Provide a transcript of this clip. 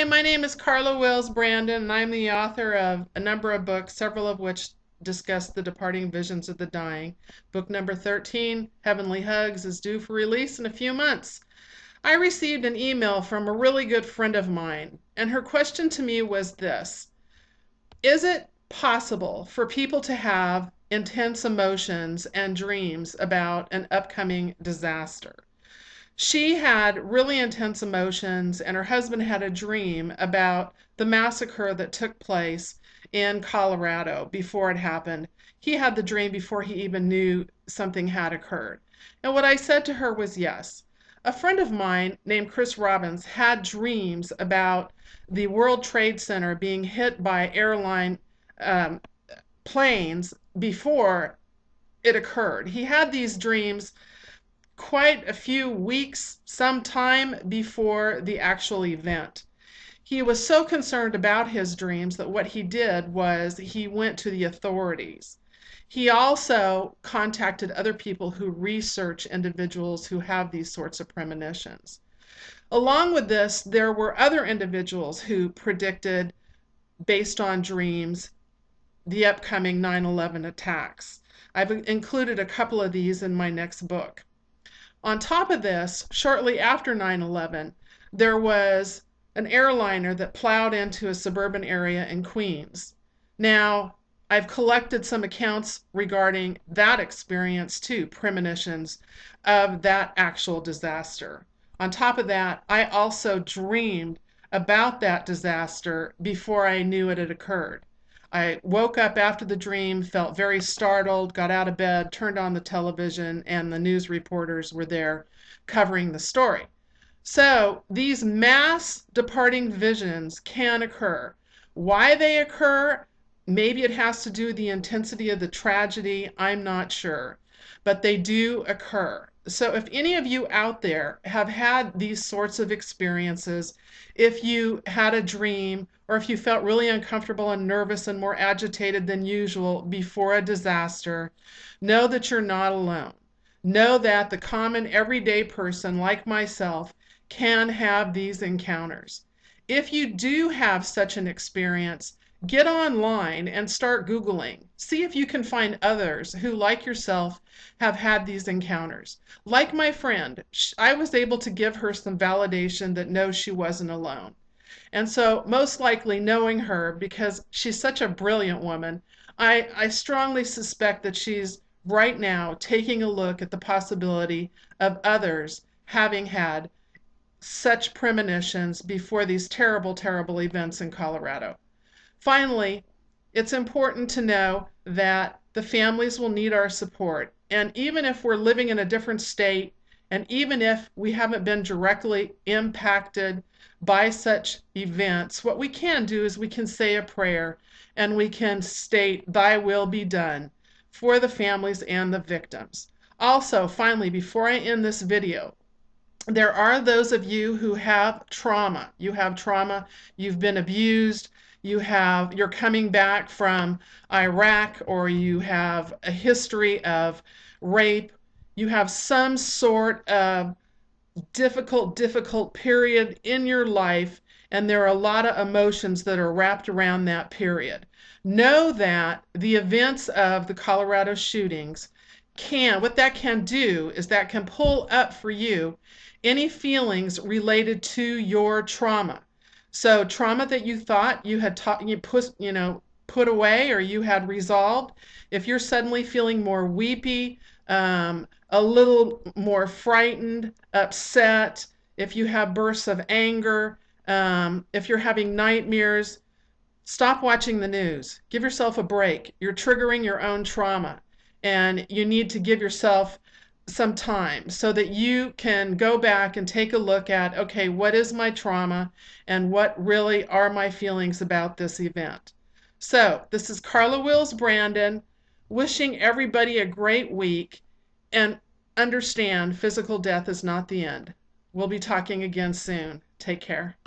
Hi, my name is Carla Wills Brandon, and I'm the author of a number of books, several of which discuss the departing visions of the dying. Book number 13, Heavenly Hugs, is due for release in a few months. I received an email from a really good friend of mine, and her question to me was this: is it possible for people to have intense emotions and dreams about an upcoming disaster? She had really intense emotions, and her husband had a dream about the massacre that took place in Colorado before it happened. He had the dream before he even knew something had occurred. And what I said to her was yes. A friend of mine named Chris Robbins had dreams about the World Trade Center being hit by airline um, planes before it occurred. He had these dreams quite a few weeks, some time before the actual event. He was so concerned about his dreams that what he did was he went to the authorities. He also contacted other people who research individuals who have these sorts of premonitions. Along with this, there were other individuals who predicted, based on dreams, the upcoming 9/11 attacks. I've included a couple of these in my next book. On top of this, shortly after 9/11, there was an airliner that plowed into a suburban area in Queens. Now, I've collected some accounts regarding that experience too, premonitions of that actual disaster. On top of that, I also dreamed about that disaster before I knew it had occurred. I woke up after the dream, felt very startled, got out of bed, turned on the television, and the news reporters were there covering the story. So these mass departing visions can occur. Why they occur, maybe it has to do with the intensity of the tragedy, I'm not sure. But they do occur. So if any of you out there have had these sorts of experiences, if you had a dream, or if you felt really uncomfortable and nervous and more agitated than usual before a disaster, know that you're not alone. Know that the common everyday person like myself can have these encounters. If you do have such an experience, get online and start Googling. See if you can find others who, like yourself, have had these encounters. Like my friend, I was able to give her some validation that no, she wasn't alone. And so, most likely knowing her, because she's such a brilliant woman, I strongly suspect that she's right now taking a look at the possibility of others having had such premonitions before these terrible, terrible events in Colorado. Finally, it's important to know that the families will need our support. And even if we're living in a different state, and even if we haven't been directly impacted by such events, what we can do is we can say a prayer and we can state, "Thy will be done," for the families and the victims. Also, finally, before I end this video, there are those of you who have trauma. You have trauma, you've been abused, you're coming back from Iraq, or you have a history of rape. You have some sort of difficult period in your life, and there are a lot of emotions that are wrapped around that period. Know that the events of the Colorado shootings what that can do is that can pull up for you any feelings related to your trauma. So trauma that you thought you had put away or you had resolved, if you're suddenly feeling more weepy, a little more frightened, upset, if you have bursts of anger, if you're having nightmares, stop watching the news. Give yourself a break. You're triggering your own trauma, and you need to give yourself some time so that you can go back and take a look at, okay, what is my trauma and what really are my feelings about this event? So, this is Carla Wills Brandon, wishing everybody a great week, and understand physical death is not the end. We'll be talking again soon. Take care.